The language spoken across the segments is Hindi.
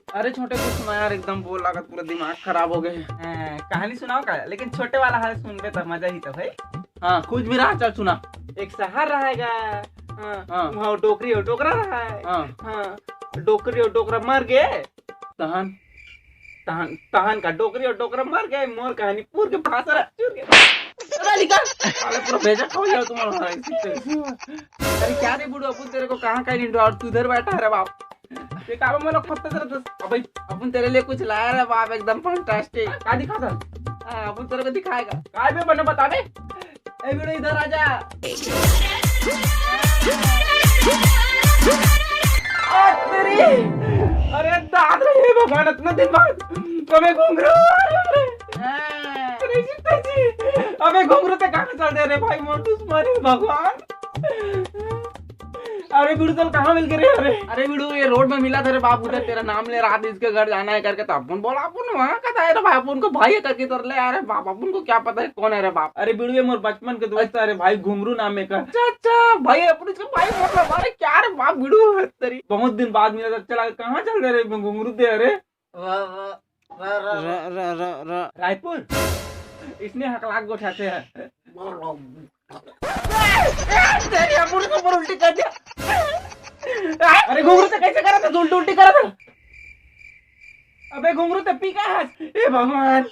अरे छोटे कुछ सुना यार, एकदम बोल लागत पूरा दिमाग खराब हो गए। कहानी सुनाओ का, लेकिन छोटे वाला हाल सुनबे तो मजा ही तो भाई। हाँ कुछ भी रहा, चल सुना। एक शहर रहेगा, हाँ। वहाँ टोकरी और टोकरा रहा है। हाँ। डोकरी और टोकरा मर गए। तहन तहन तहन का डोकरी और टोकरा मर गए। मोर कहानी पूर के फांसा चुर गए। साले पूरा भेजा खो गया तुम्हारा। अरे क्या रे बुढ़ू, अपन तेरे को कहाँ कहीं नहीं और तू इधर बैठा है रे बाप। ये काम में लोग खत्ते तेरे अबे अपन तेरे लिए कुछ लाया रे बाप, एकदम फैंटास्टिक। का दिखा था। अपन तेरे को दिखाएगा काय में बने बता दे। ए बुढ़ू इधर आजा। अरे दाद रे भगवान, इतना दिन बाद कभी घुंघरू। अबे घुंघरू ते कहाँ चल दे रे भाई, मोर दुश्मनी भगवान। अरे बिड़ू तल कहाँ मिल गए? अरे बिड़ू ये रोड में मिला था रे बाप, उधर तेरा नाम ले रहा था, इसके घर जाना है करके। तो अपन बोला अपन वहाँ का था रे भाई, अपन को भाई करके तर ले आ रहे बाप, अपन को क्या पता है कौन है रे बाप। अरे बिड़ू ये मोर बचपन के दोस्त है रे भाई, घुंघरू नाम का। अच्छा भाई, अपन इसका भाई मतलब। अरे क्या रे बाप बिड़ू तेरी, बहुत दिन बाद मिला। चला कहाँ चल रहे रे घुंघरू दे? अरे रायपुर इसने हकलाक गोठाते हैं। तेरी अपन को ऊपर उल्टी कर दिया। अरे घुंघरू से कैसे करा था? उल्टी उल्टी करा था। अबे घुंघरू तो पी का है। ए भगवान,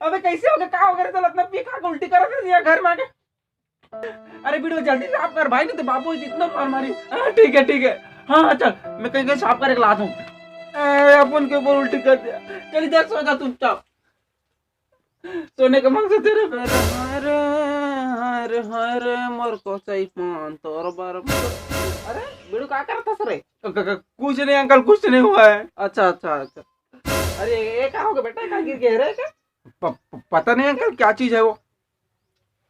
अबे कैसे हो गया? क्या हो गया? तो इतना पी खा के उल्टी करा था या घर में आके। अरे बिड़ू जल्दी साफ कर भाई, नहीं तो बाबू इतना मार मारी। ठीक है ठीक है। हाँ चल, मैं कहीं कहीं साफ करके ला दूं। अपन के ऊपर उल्टी कर दिया। चल इधर सो जा चुपचाप। सोने का मकसद तेरे पे। हर हर हर मोर को सही पान तोर बार। अरे बिड़ू क्या करता सर? कुछ नहीं अंकल, कुछ नहीं हुआ है। अच्छा अच्छा अच्छा। अरे ये क्या हो गया बेटा? क्या गिर गया रे? क्या पता नहीं अंकल क्या चीज है वो।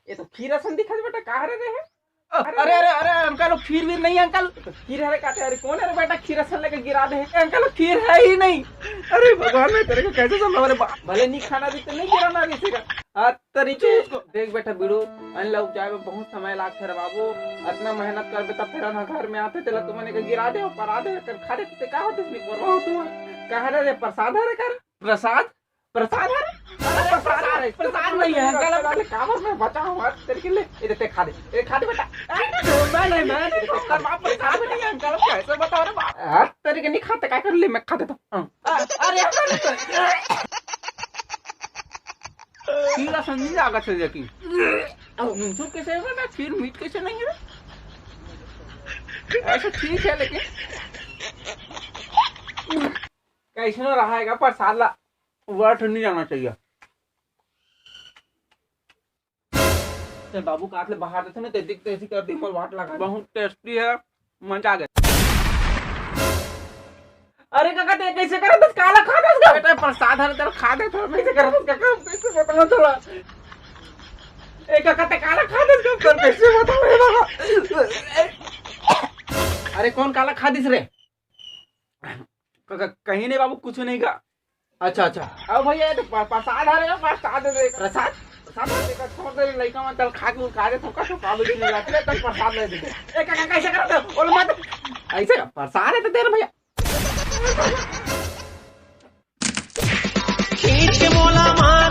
ये तो खीरा सन दिखा बेटा, कहाँ रहे हैं? अरे अरे अरे अंकल, खीर भी नहीं अंकल। तो खीर है कहते? अरे कौन है रे बेटा खीरा सन लेके गिरा दे? अंकल खीर है ही नहीं। अरे भगवान, मैं तेरे को कैसे समझा? अरे भले नहीं खाना भी तो नहीं गिराना किसी का तरीके उसको। देख बेटा बिड़ू, अन्न उपजाए में बहुत समय लागता है बाबू। इतना मेहनत कर बेटा, फिर ना घर में आते तेला तुमने गिरा दे और परा दे कर खा दे। क्या होते इसमें बोल तुम कहा रे? प्रसाद है रे? कर प्रसाद प्रसाद है? अरे प्रसाद नहीं है अंकल। वाले कावर में बचा हुआ तेरे के लिए। ये देते खा दे, ये खा दे बेटा। मैं कर बाप प्रसाद नहीं है अंकल, कैसे बताओ रे बाप? तेरे के नहीं खाते, क्या कर ले? मैं खा देता हूं। अरे खीरा संजी आगा से देखी मुंसू कैसे है ना, खीर मीठ कैसे नहीं है? ऐसा ठीक है, लेकिन कैसे रहा है प्रसाद ला वर्ट नहीं जाना चाहिए। बाबू काट ले बाहर देते ना, तेजी कर दी, वाट लगा। बहुत टेस्टी है, मजा आ गया। अरे काका ते कैसे करा? बस काला खा दे उसका। बेटा प्रसाद है तेरा, खा दे थोड़ा। कैसे करा उसका काम? कैसे बताओ थोड़ा? एक काका ते काला खा दे उसका काम, कैसे बताओ रे बाबा? अरे कौन काला खा दिस रे? काका कहीं नहीं बाबू, कुछ नहीं का। अच्छा अच्छा। अब भैया ये तो प्रसाद आ रहा है, प्रसाद दे। प्रसाद प्रसाद छोड़ दे लड़का में, चल खा के खा दे। थोड़ा सा काबू नहीं लगता तब प्रसाद ले दे। ए काका कैसे करता? बोल मत ऐसे का प्रसाद है तो दे भैया। खींच के मोला मार